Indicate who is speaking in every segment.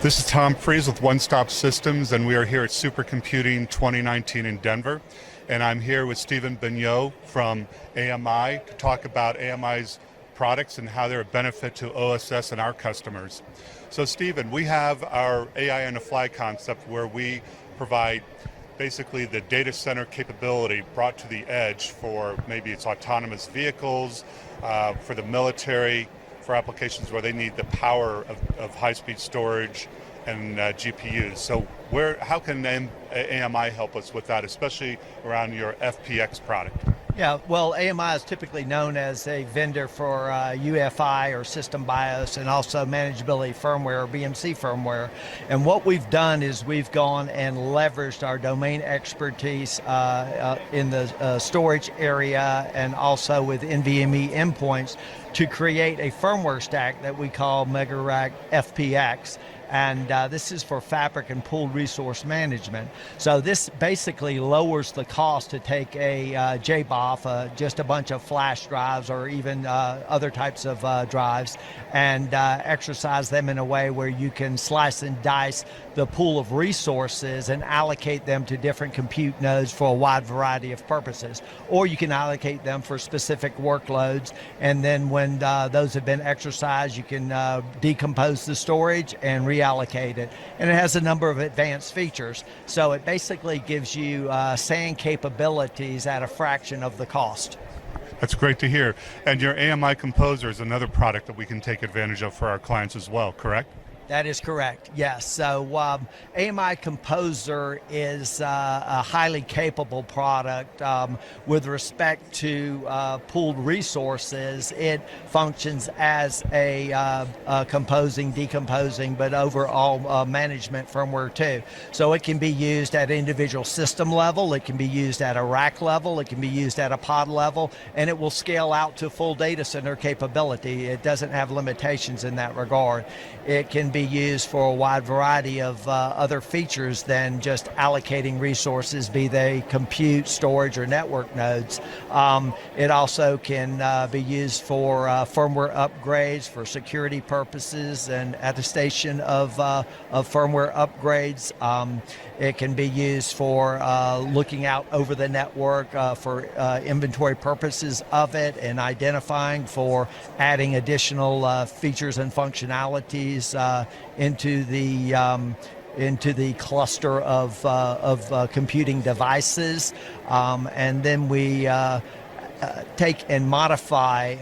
Speaker 1: This is Tom Freeze with OneStop Systems, and we are here at Supercomputing 2019 in Denver. And I'm here with Stephen Bignot from AMI to talk about AMI's products and how they're a benefit to OSS and our customers. So Stephen, we have our AI on the fly concept where we provide basically the data center capability brought to the edge for maybe it's autonomous vehicles, for the military, for applications where they need the power of high-speed storage and GPUs. So how can AMI help us with that, especially around your FPX product?
Speaker 2: Yeah, well, AMI is typically known as a vendor for UEFI or system BIOS and also manageability firmware or BMC firmware. And what we've done is we've gone and leveraged our domain expertise in the storage area and also with NVMe endpoints to create a firmware stack that we call MegaRack FPX. And this is for fabric and pooled resource management. So this basically lowers the cost to take a JBOF, just a bunch of flash drives or even other types of drives, and exercise them in a way where you can slice and dice the pool of resources and allocate them to different compute nodes for a wide variety of purposes. Or you can allocate them for specific workloads, and then when those have been exercised, you can decompose the storage and reallocate it. And it has a number of advanced features. So it basically gives you SAN capabilities at a fraction of the cost.
Speaker 1: That's great to hear. And your AMI Composer is another product that we can take advantage of for our clients as well, correct?
Speaker 2: That is correct, yes. So AMI Composer is a highly capable product. With respect to pooled resources, it functions as a composing, decomposing, but overall management firmware too. So it can be used at individual system level, it can be used at a rack level, it can be used at a pod level, and it will scale out to full data center capability. It doesn't have limitations in that regard. It can be used for a wide variety of other features than just allocating resources, be they compute, storage, or network nodes. It also can be used for firmware upgrades, for security purposes, and attestation of firmware upgrades. It can be used for looking out over the network for inventory purposes of it and identifying for adding additional features and functionalities into the cluster of computing devices, and then we take and modify,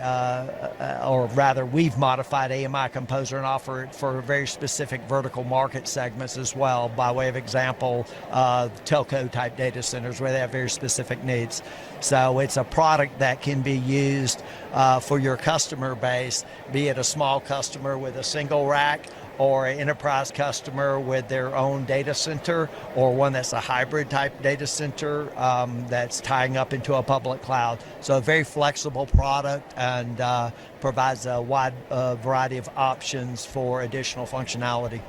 Speaker 2: or rather we've modified AMI Composer and offer it for very specific vertical market segments as well. By way of example, telco type data centers where they have very specific needs. So it's a product that can be used for your customer base, be it a small customer with a single rack, or an enterprise customer with their own data center, or one that's a hybrid type data center that's tying up into a public cloud. So a very flexible product and provides a wide variety of options for additional functionality.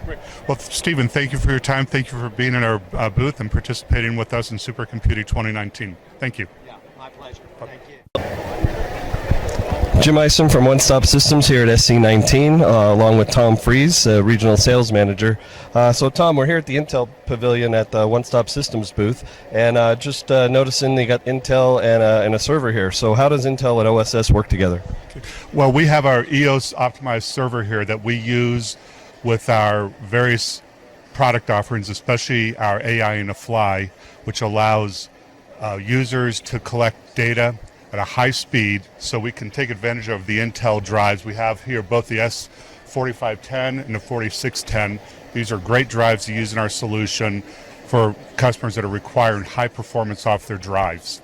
Speaker 1: Great. Well, Stephen, thank you for your time. Thank you for being in our booth and participating with us in Supercomputing 2019. Thank you.
Speaker 2: Yeah, my pleasure. Thank you.
Speaker 3: Jim Eisen from OneStop Systems here at SC19, along with Tom Freeze, Regional Sales Manager. So Tom, we're here at the Intel Pavilion at the OneStop Systems booth, and just noticing they got Intel and a server here. So how does Intel and OSS work together?
Speaker 1: Well, we have our EOS optimized server here that we use with our various product offerings, especially our AI on the fly, which allows users to collect data at a high speed, so we can take advantage of the Intel drives. We have here both the S4510 and the 4610. These are great drives to use in our solution for customers that are requiring high performance off their drives.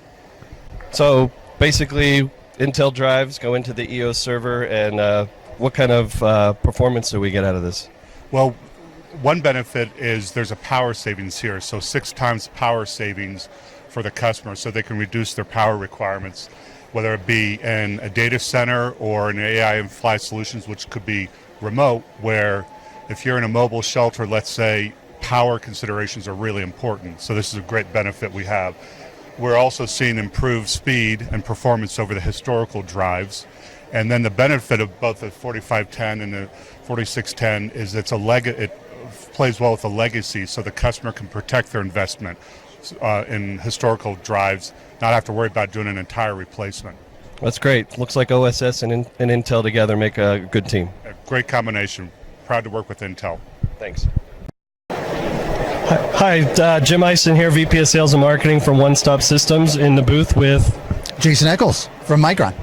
Speaker 3: So basically, Intel drives go into the EOS server, and what kind of performance do we get out of this?
Speaker 1: Well, one benefit is there's a power savings here, so 6 times power savings for the customer, so they can reduce their power requirements, whether it be in a data center or in AI and fly solutions, which could be remote, where if you're in a mobile shelter, let's say, power considerations are really important. So this is a great benefit we have. we're also seeing improved speed and performance over the historical drives. And then the benefit of both the 4510 and the 4610 is it plays well with the legacy, so the customer can protect their investment in historical drives, not have to worry about doing an entire replacement.
Speaker 3: That's great. Looks like OSS and Intel together make a good team.
Speaker 1: A great combination. Proud to work with Intel.
Speaker 3: Thanks. Hi, Jim Eisen here, VP of Sales and Marketing from OneStop Systems, in the booth with
Speaker 4: Jason Eccles from Micron.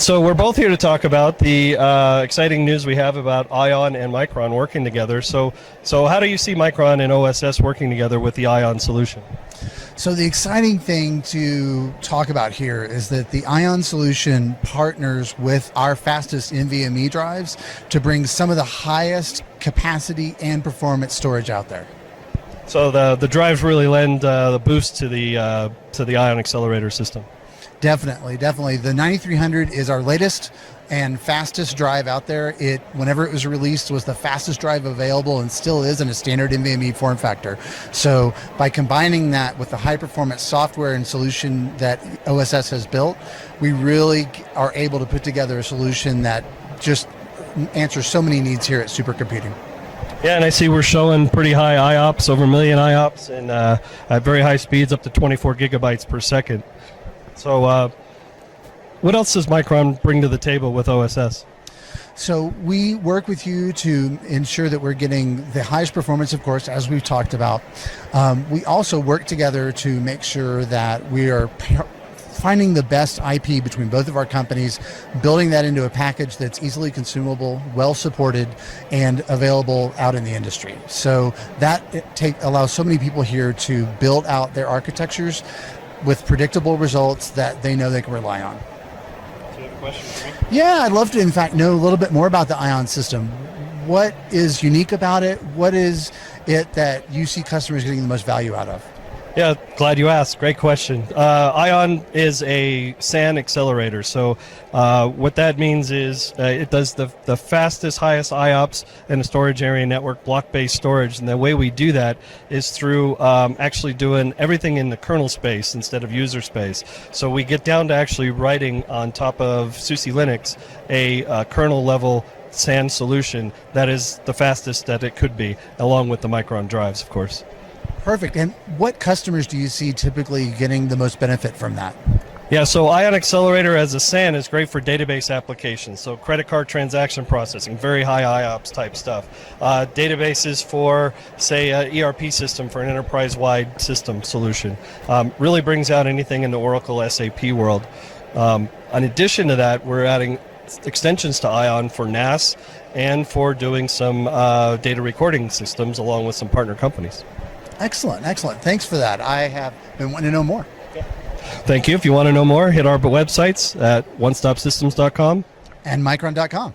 Speaker 3: So we're both here to talk about the exciting news we have about Ion and Micron working together. So how do you see Micron and OSS working together with the Ion solution?
Speaker 4: So the exciting thing to talk about here is that the Ion solution partners with our fastest NVMe drives to bring some of the highest capacity and performance storage out there.
Speaker 3: So the drives really lend the boost to the Ion accelerator system.
Speaker 4: Definitely. The 9300 is our latest and fastest drive out there. Whenever it was released, was the fastest drive available and still is in a standard NVMe form factor. So by combining that with the high performance software and solution that OSS has built, we really are able to put together a solution that just answers so many needs here at Supercomputing.
Speaker 3: Yeah, and I see we're showing pretty high IOPS, over 1 million IOPS, and at very high speeds, up to 24 gigabytes per second. So what else does Micron bring to the table with OSS?
Speaker 4: So we work with you to ensure that we're getting the highest performance, of course, as we've talked about. We also work together to make sure that we are finding the best IP between both of our companies, building that into a package that's easily consumable, well supported, and available out in the industry. So that allows so many people here to build out their architectures with predictable results that they know they can rely on.
Speaker 3: Do you have a question for me?
Speaker 4: Yeah, I'd love to, in fact, know a little bit more about the Ion system. What is unique about it? What is it that you see customers getting the most value out of?
Speaker 3: Yeah, glad you asked. Great question. Ion is a SAN accelerator. So what that means is it does the fastest, highest IOPS in a storage area network, block-based storage. And the way we do that is through actually doing everything in the kernel space instead of user space. So we get down to actually writing on top of SUSE Linux a kernel-level SAN solution that is the fastest that it could be, along with the Micron drives, of course.
Speaker 4: Perfect. And what customers do you see typically getting the most benefit from that?
Speaker 3: Yeah, so Ion Accelerator as a SAN is great for database applications. So credit card transaction processing, very high IOPS type stuff. Databases for, say, an ERP system for an enterprise-wide system solution. Really brings out anything in the Oracle SAP world. In addition to that, we're adding extensions to Ion for NAS and for doing some data recording systems along with some partner companies.
Speaker 4: Excellent. Thanks for that. I have been wanting to know more.
Speaker 3: Thank you. If you want to know more, hit our websites at onestopsystems.com.
Speaker 4: And Micron.com.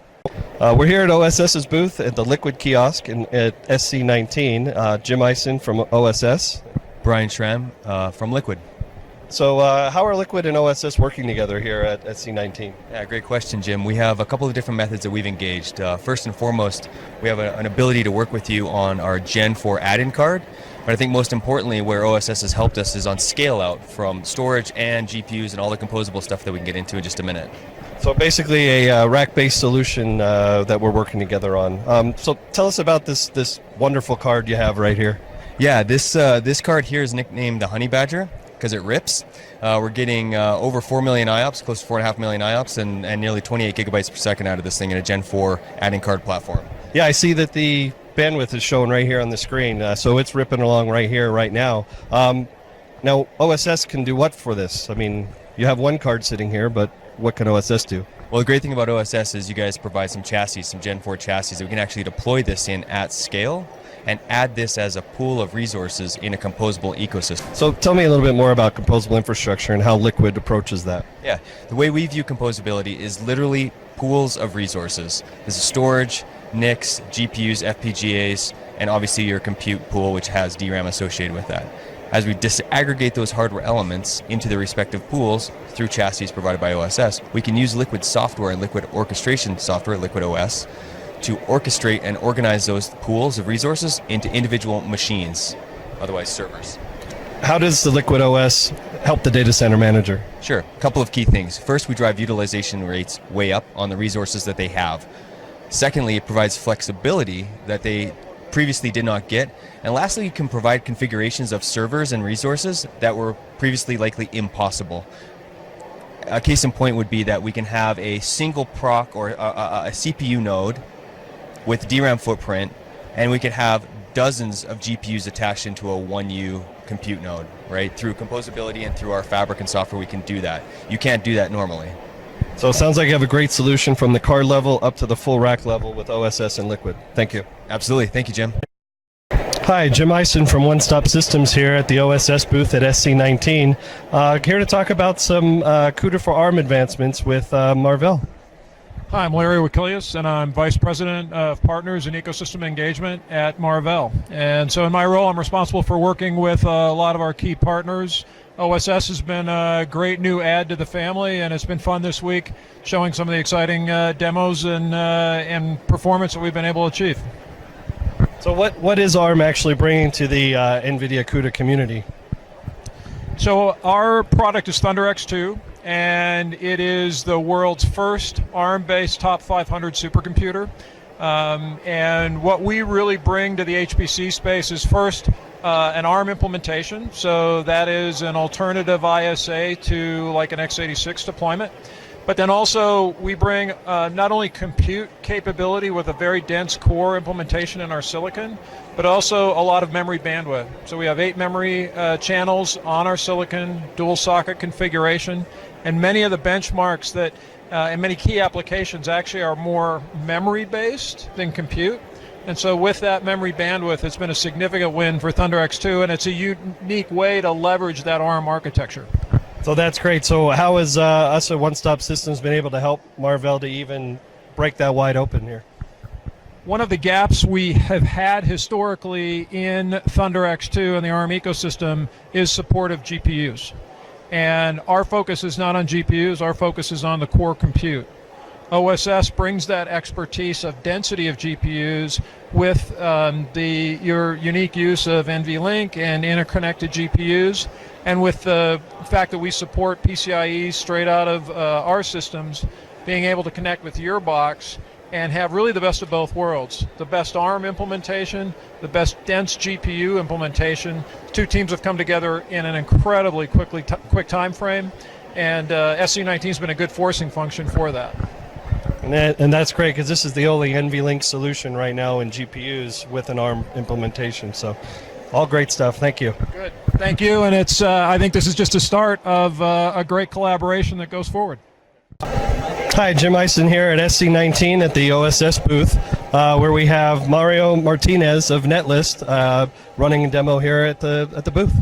Speaker 3: We're here at OSS's booth at the LIQID kiosk at SC19. Jim Eisen from OSS.
Speaker 5: Brian Schramm from LIQID.
Speaker 3: So how are LIQID and OSS working together here at SC19?
Speaker 5: Yeah, great question, Jim. We have a couple of different methods that we've engaged. First and foremost, we have an ability to work with you on our Gen 4 add-in card. But I think most importantly, where OSS has helped us is on scale out from storage and GPUs and all the composable stuff that we can get into in just a minute.
Speaker 3: So basically a rack-based solution that we're working together on. So tell us about this wonderful card you have right here.
Speaker 5: Yeah, this card here is nicknamed the Honey Badger because it rips. We're getting over 4 million IOPS, close to 4.5 million IOPS, and nearly 28 gigabytes per second out of this thing in a Gen 4 add-in card platform.
Speaker 3: Yeah, I see that the bandwidth is shown right here on the screen, so it's ripping along right here, right now. Now, OSS can do what for this? I mean, you have one card sitting here, but what can OSS do?
Speaker 5: Well, the great thing about OSS is you guys provide some chassis, some Gen 4 chassis that we can actually deploy this in at scale and add this as a pool of resources in a composable ecosystem.
Speaker 3: So tell me a little bit more about composable infrastructure and how LIQID approaches that.
Speaker 5: Yeah, the way we view composability is literally pools of resources. There's a storage, NICs, GPUs, FPGAs, and obviously your compute pool, which has DRAM associated with that. As we disaggregate those hardware elements into their respective pools through chassis provided by OSS, we can use LIQID software and LIQID orchestration software, LIQID OS, to orchestrate and organize those pools of resources into individual machines, otherwise servers.
Speaker 3: How does the LIQID OS help the data center manager?
Speaker 5: Sure. A couple of key things. First, we drive utilization rates way up on the resources that they have. Secondly, it provides flexibility that they previously did not get. And lastly, you can provide configurations of servers and resources that were previously likely impossible. A case in point would be that we can have a single proc or a CPU node with DRAM footprint, and we could have dozens of GPUs attached into a 1U compute node, right? Through composability and through our fabric and software, we can do that. You can't do that normally.
Speaker 3: So it sounds like you have a great solution from the card level up to the full rack level with OSS and LIQID. Thank you.
Speaker 5: Absolutely. Thank you, Jim.
Speaker 3: Hi, Jim Eisen from OneStop Systems here at the OSS booth at SC19. Here to talk about some CUDA for ARM advancements with Marvell.
Speaker 6: Hi, I'm Larry Wakilius, and I'm Vice President of Partners and Ecosystem Engagement at Marvell. And so in my role, I'm responsible for working with a lot of our key partners. OSS has been a great new add to the family, and it's been fun this week showing some of the exciting demos and performance that we've been able to achieve.
Speaker 3: So what is ARM actually bringing to the NVIDIA CUDA community?
Speaker 6: So our product is ThunderX2, and it is the world's first ARM-based top 500 supercomputer. And what we really bring to the HPC space is first an ARM implementation. So that is an alternative ISA to like an x86 deployment. But then also we bring not only compute capability with a very dense core implementation in our silicon, but also a lot of memory bandwidth. So we have 8 memory channels on our silicon, dual socket configuration, and many of the benchmarks that and many key applications actually are more memory based than compute. And so with that memory bandwidth, it's been a significant win for ThunderX2, and it's a unique way to leverage that ARM architecture.
Speaker 3: So that's great. So how has us at OneStop Systems been able to help Marvell to even break that wide open here?
Speaker 6: One of the gaps we have had historically in ThunderX2 and the ARM ecosystem is support of GPUs. And our focus is not on GPUs, our focus is on the core compute. OSS brings that expertise of density of GPUs with your unique use of NVLink and interconnected GPUs, and with the fact that we support PCIe straight out of our systems, being able to connect with your box and have really the best of both worlds. The best ARM implementation, the best dense GPU implementation. Two teams have come together in an incredibly quick time frame, and SC19 has been a good forcing function for that.
Speaker 3: And that's great, because this is the only NVLink solution right now in GPUs with an ARM implementation. So all great stuff. Thank you.
Speaker 6: Good. Thank you. And it's I think this is just a start of a great collaboration that goes forward.
Speaker 3: Hi, Jim Eisen here at SC19 at the OSS booth, where we have Mario Martinez of Netlist running a demo here at the booth.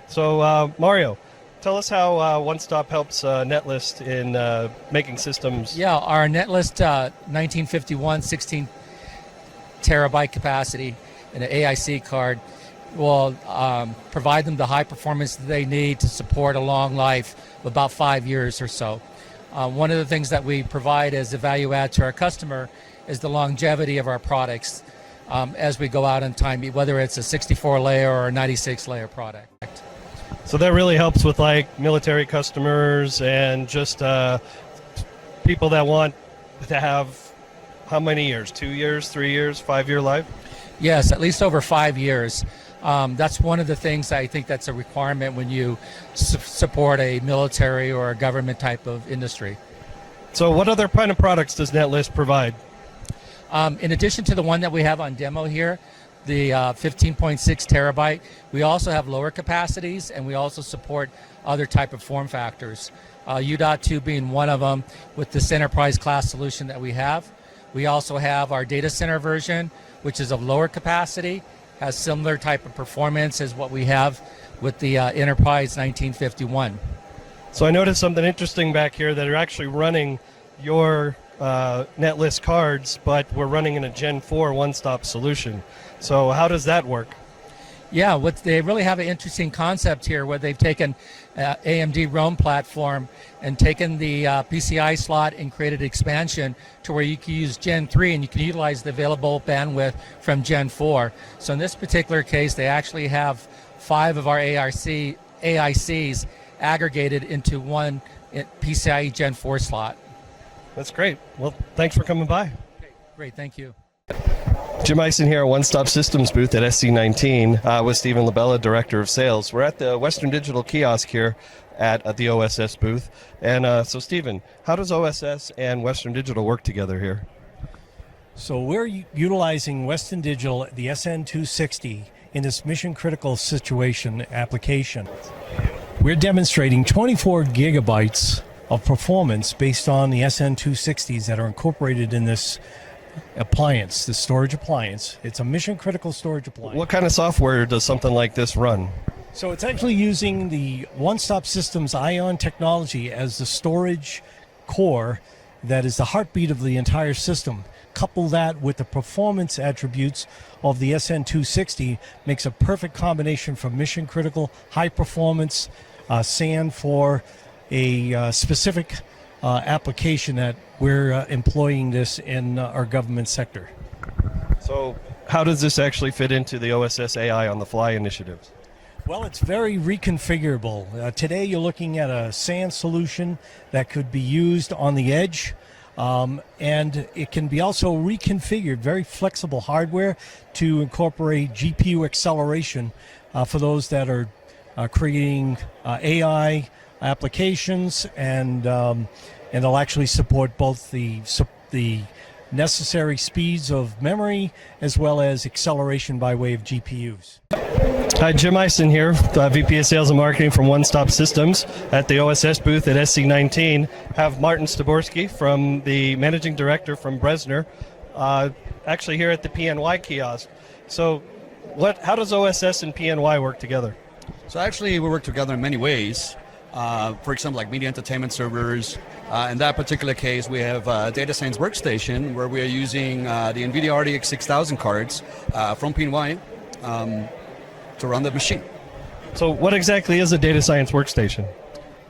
Speaker 3: So Mario, tell us how OneStop helps Netlist in making systems.
Speaker 7: Yeah, our Netlist 1951 16 terabyte capacity and an AIC card will provide them the high performance that they need to support a long life of about 5 years or so. One of the things that we provide as a value add to our customer is the longevity of our products as we go out in time, whether it's a 64 layer or a 96 layer product.
Speaker 3: So that really helps with like military customers and just people that want to have how many years? 2 years, 3 years, 5 year life?
Speaker 7: Yes, at least over 5 years. That's one of the things I think that's a requirement when you support a military or a government type of industry.
Speaker 3: So what other kind of products does Netlist provide?
Speaker 7: In addition to the one that we have on demo here, the 15.6 terabyte, we also have lower capacities, and we also support other type of form factors. U.2 being one of them with this enterprise class solution that we have. We also have our data center version, which is of lower capacity, has similar type of performance as what we have with the Enterprise 1951.
Speaker 3: So I noticed something interesting back here, that are actually running your Netlist cards, but we're running in a Gen 4 one-stop solution. So how does that work?
Speaker 7: Yeah, they really have an interesting concept here where they've taken AMD Rome platform and taken the PCIe slot and created expansion to where you can use Gen 3 and you can utilize the available bandwidth from Gen 4. So in this particular case, they actually have 5 of our AICs aggregated into one PCIe Gen 4 slot.
Speaker 3: That's great. Well, thanks for coming by.
Speaker 7: Great, thank you.
Speaker 3: Jim Ison here at OneStop Systems booth at SC19 with Stephen Labella, Director of Sales. We're at the Western Digital kiosk here at the OSS booth. And so, Stephen, how does OSS and Western Digital work together here?
Speaker 8: So we're utilizing Western Digital, the SN260, in this mission-critical situation application. We're demonstrating 24 gigabytes of performance based on the SN260s that are incorporated in this appliance, the storage appliance. It's a mission-critical storage appliance.
Speaker 3: What kind of software does something like this run?
Speaker 8: So it's actually using the OneStop Systems Ion technology as the storage core that is the heartbeat of the entire system. Couple that with the performance attributes of the SN260 makes a perfect combination for mission critical high performance SAN for a specific application that we're employing this in our government sector.
Speaker 3: So how does this actually fit into the OSS AI on the fly initiatives?
Speaker 8: Well, it's very reconfigurable. Today you're looking at a SAN solution that could be used on the edge. And it can be also reconfigured, very flexible hardware to incorporate GPU acceleration for those that are creating AI applications, and they'll actually support both the necessary speeds of memory as well as acceleration by way of GPUs.
Speaker 3: Hi, Jim Ison here, VP of Sales and Marketing from OneStop Systems at the OSS booth at SC19. Have Martin Staborski from the Managing Director from Bresner, actually here at the PNY kiosk. So how does OSS and PNY work together?
Speaker 9: So actually we work together in many ways. For example, like media entertainment servers. In that particular case, we have a data science workstation where we are using the NVIDIA RTX 6000 cards from PNY to run the machine.
Speaker 3: So what exactly is a data science workstation?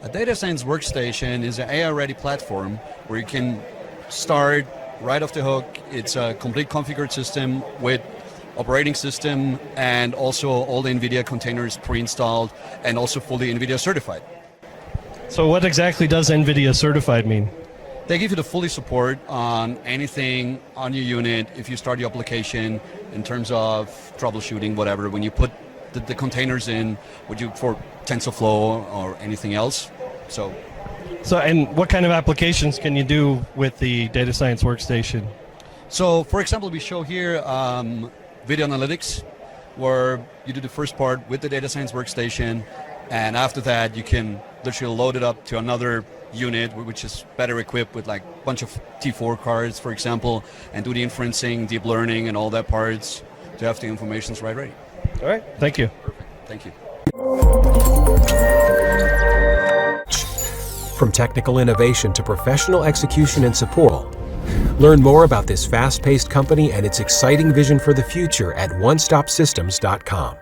Speaker 9: A data science workstation is an AI-ready platform where you can start right off the hook. It's a complete configured system with operating system and also all the NVIDIA containers pre-installed and also fully NVIDIA certified.
Speaker 3: So what exactly does NVIDIA certified mean?
Speaker 9: They give you the fully support on anything on your unit if you start your application in terms of troubleshooting, whatever. When you put the containers in, for TensorFlow or anything else. So,
Speaker 3: and what kind of applications can you do with the data science workstation?
Speaker 9: So, for example, we show here video analytics, where you do the first part with the data science workstation, and after that you can literally load it up to another unit which is better equipped with like a bunch of T4 cards, for example, and do the inferencing, deep learning, and all that parts to have the information right ready.
Speaker 3: All right, thank you.
Speaker 9: Perfect, thank you.
Speaker 10: From technical innovation to professional execution and support. Learn more about this fast-paced company and its exciting vision for the future at onestopsystems.com.